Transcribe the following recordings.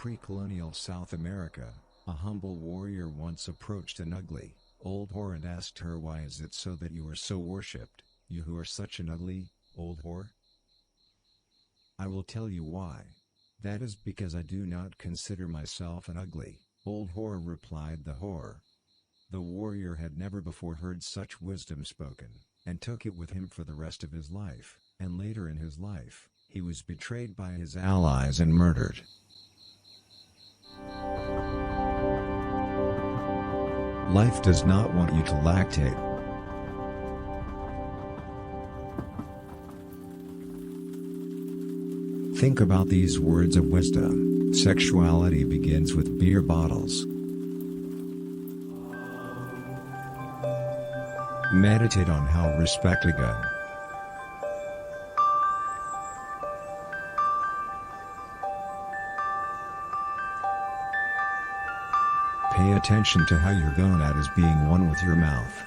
pre-colonial South America, a humble warrior once approached an ugly, old whore and asked her, "Why is it so that you are so worshipped, you who are such an ugly, old whore?" "I will tell you why. That is because I do not consider myself an ugly, old whore," replied the whore. The warrior had never before heard such wisdom spoken, and took it with him for the rest of his life, and later in his life, he was betrayed by his allies and murdered. Life does not want you to lactate. Think about these words of wisdom. Sexuality begins with beer bottles. Meditate on how respect a gun. Pay attention to how your gonad is being one with your mouth.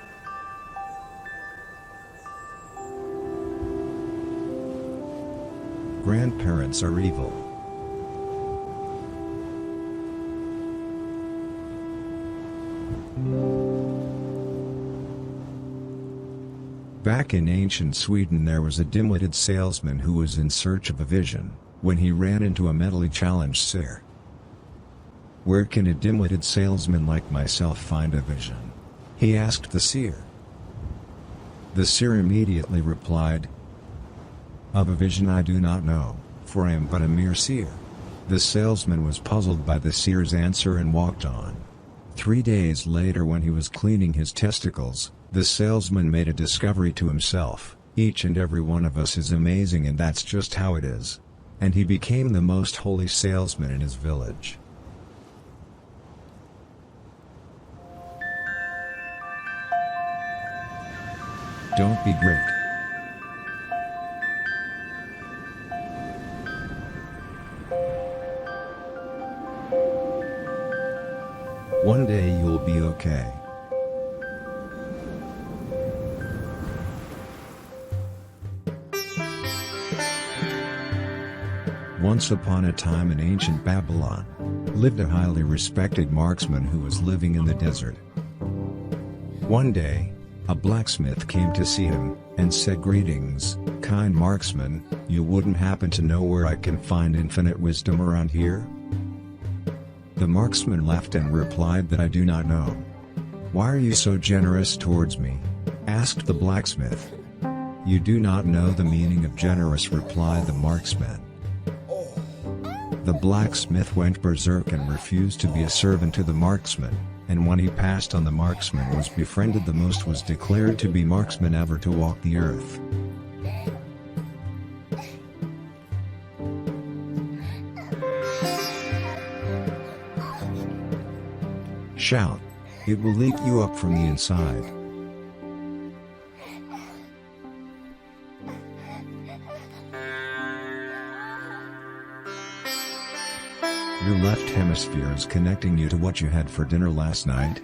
Grandparents are evil. Back in ancient Sweden there was a dim-witted salesman who was in search of a vision, when he ran into a mentally challenged seer. "Where can a dim-witted salesman like myself find a vision?" he asked the seer. The seer immediately replied, "Of a vision I do not know, for I am but a mere seer." The salesman was puzzled by the seer's answer and walked on. 3 days later, when he was cleaning his testicles, the salesman made a discovery to himself: each and every one of us is amazing, and that's just how it is. And he became the most holy salesman in his village. Don't be great. One day you'll be okay. Once upon a time in ancient Babylon, lived a highly respected marksman who was living in the desert. One day, a blacksmith came to see him, and said, "Greetings, kind marksman, you wouldn't happen to know where I can find infinite wisdom around here?" The marksman laughed and replied that, "I do not know." "Why are you so generous towards me?" asked the blacksmith. "You do not know the meaning of generous," replied the marksman. The blacksmith went berserk and refused to be a servant to the marksman, and when he passed on, the marksman was befriended. The most was declared to be marksman ever to walk the earth. Shout. It will eat you up from the inside. Your left hemisphere is connecting you to what you had for dinner last night.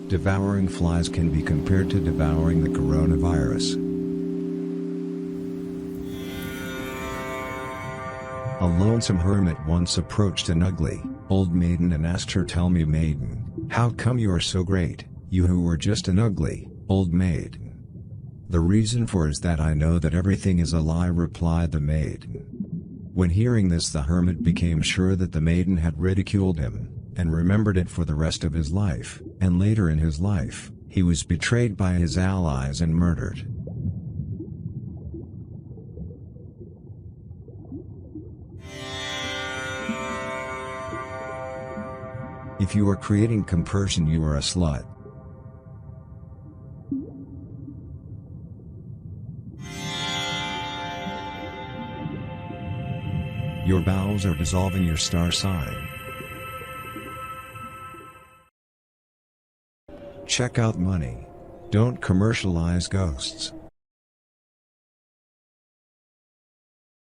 Devouring flies can be compared to devouring the coronavirus. A lonesome hermit once approached an ugly, old maiden and asked her, "Tell me, maiden, how come you are so great, you who were just an ugly, old maiden?" "The reason for is that I know that everything is a lie," replied the maiden. When hearing this, the hermit became sure that the maiden had ridiculed him, and remembered it for the rest of his life, and later in his life, he was betrayed by his allies and murdered. If you are creating compersion, you are a slut. Your bowels are dissolving your star sign. Check out money. Don't commercialize ghosts.